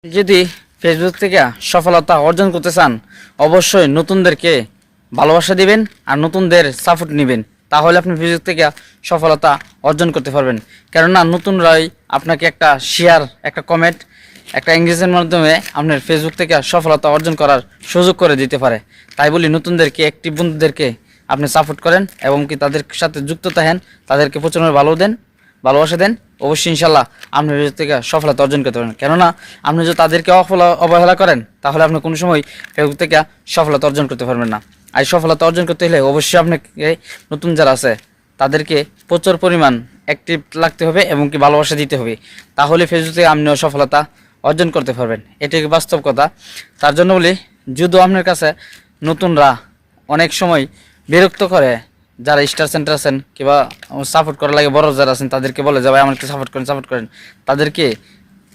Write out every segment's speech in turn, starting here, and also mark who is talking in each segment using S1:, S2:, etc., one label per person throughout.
S1: যদি ফেসবুক থেকে সফলতা অর্জন করতে চান, অবশ্যই নতুনদেরকে ভালোবাসা দিবেন আর নতুনদের সাপোর্ট নেবেন, তাহলে আপনি ফেসবুক থেকে সফলতা অর্জন করতে পারবেন। কেননা নতুনরাই আপনাকে একটা শেয়ার, একটা কমেন্ট, একটা এঙ্গেজের মাধ্যমে আপনার ফেসবুক থেকে সফলতা অর্জন করার সুযোগ করে দিতে পারে। তাই বলি নতুনদেরকে, অ্যাক্টিভ বন্ধুদেরকে আপনি সাপোর্ট করেন এবং কি তাদের সাথে যুক্ত থাকেন, তাদেরকে প্রচুর ভালোবাসা দেন, অবশ্যই ইনশাল্লাহ আপনি ফেসবুক থেকে সফলতা অর্জন করতে পারেন। কেননা আপনি যদি তাদেরকে অবহেলা করেন, তাহলে আপনি কোনো সময় ফেসবুক থেকে সফলতা অর্জন করতে পারবেন না। আর সফলতা অর্জন করতে হলে অবশ্যই আপনাকে নতুন যারা আছে তাদেরকে প্রচুর পরিমাণ অ্যাক্টিভ লাগতে হবে এবং কি ভালোবাসা দিতে হবে, তাহলে ফেসবুক থেকে আপনিও সফলতা অর্জন করতে পারবেন। এটাই বাস্তব কথা। তার জন্য বলি, যদিও আপনার কাছে নতুনরা অনেক সময় বিরক্ত করে, যারা স্টার সেন্টার আছেন কিংবা সাপোর্ট করার লাগে বড় যারা আছেন, তাদেরকে বলে যে ভাই আমাকে সাপোর্ট করেন, তাদেরকে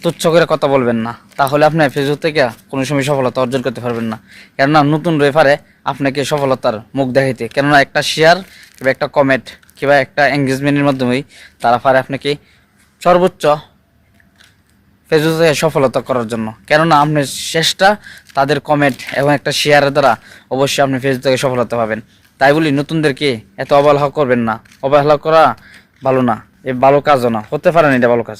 S1: তুচ্ছ করে কথা বলবেন না, তাহলে আপনি ফেসবুক থেকে কোনো সময় সফলতা অর্জন করতে পারবেন না। কেননা নতুন রেফারে আপনাকে সফলতার মুখ দেখাইতে, কেননা একটা শেয়ার কিংবা একটা কমেন্ট কিংবা একটা এঙ্গেজমেন্টের মাধ্যমেই তারা পারে আপনাকে সর্বোচ্চ ফেসবুক থেকে সফলতা করার জন্য। কেননা আপনার চেষ্টা, তাদের কমেন্ট এবং একটা শেয়ারের দ্বারা অবশ্যই আপনি ফেসবুক থেকে সফলতা পাবেন। তাই বলি নতুনদেরকে এত অবহেলা করবেন না, অবহেলা করা ভালো না, এ ভালো কাজও না, হতে পারে না এটা ভালো কাজ।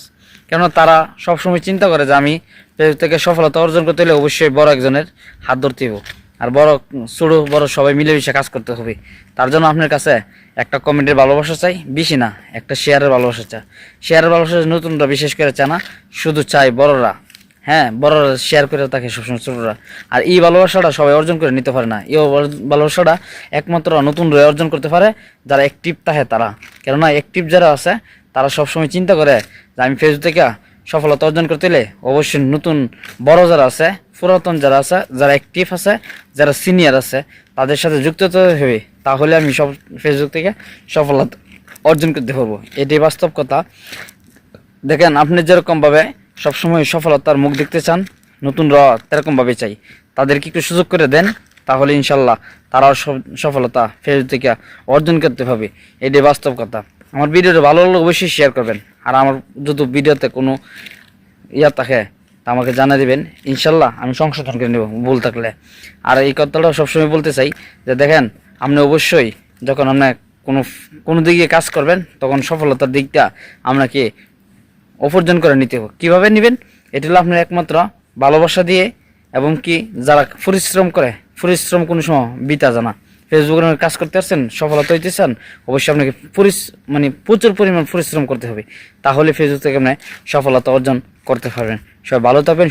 S1: কেননা তারা সবসময় চিন্তা করে যে আমি ফেসবুক থেকে সফলতা অর্জন করতে হলে অবশ্যই বড় একজনের হাত ধরতে হবে, আর বড় ছোটো বড় সবাই মিলেমিশে কাজ করতে হবে। তার জন্য আপনার কাছে একটা কমেন্টের ভালোবাসা চাই, বেশি না, একটা শেয়ারের ভালোবাসা চাই। শেয়ারের ভালোবাসা নতুনরা বিশেষ করে চায় না, শুধু চাই বড়রা। হ্যাঁ, বড়রা শেয়ার করে থাকে সবসময় ছোটরা। আর এই ভালোবাসাটা সবাই অর্জন করে নিতে পারে না। এই ভালোবাসাটা একমাত্র নতুনরা অর্জন করতে পারে, যারা অ্যাক্টিভ থাকে তারা। কেননা অ্যাক্টিভ যারা আছে তারা সবসময় চিন্তা করে যে আমি ফেসবুক থেকে সফলতা অর্জন করতে হলে অবশ্যই নতুন বড় যারা আছে, পুরাতন যারা আছে, যারা অ্যাক্টিভ আছে, যারা সিনিয়র আছে, তাদের সাথে যুক্ত হতে হবে, তাহলে আমি ফেসবুক থেকে সফলতা অর্জন করতে পারবো। এটাই বাস্তব কথা। দেখেন, আপনি যেরকমভাবে সবসময় সফলতার মুখ দেখতে চান, নতুনরা তেরকমভাবে চাই, তাদেরকে একটু সুযোগ করে দেন, তাহলে ইনশাল্লাহ তারাও সফলতা ফেসবুক থেকে অর্জন করতে হবে। এটাই বাস্তব কথা। আমার ভিডিওটা ভালো লাগলে অবশ্যই শেয়ার করবেন, আর আমার যদি ভিডিওতে কোনো থাকে তা আমাকে জানা দিবেন, ইনশাল্লাহ আমি সংশোধন করে নেব ভুল থাকলে। আর এই কথাটা সবসময় বলতে চাই যে দেখেন, আপনি অবশ্যই যখন আপনার কোনো দিকে কাজ করবেন, তখন সফলতার দিকটা আপনাকে অর্জন করে নিতে হবে। কীভাবে নেবেন? এটা হলো আপনার একমাত্র ভালোবাসা দিয়ে, এবং কি যারা পরিশ্রম কোনো সময় বিতা জানা। ফেসবুকে কাজ করতে পারছেন, সফলতা হইতে চান, অবশ্যই আপনাকে প্রচুর পরিমাণ পরিশ্রম করতে হবে, তাহলে ফেসবুক থেকে আপনি সফলতা অর্জন করতে পারবেন। সবাই ভালো থাকবেন।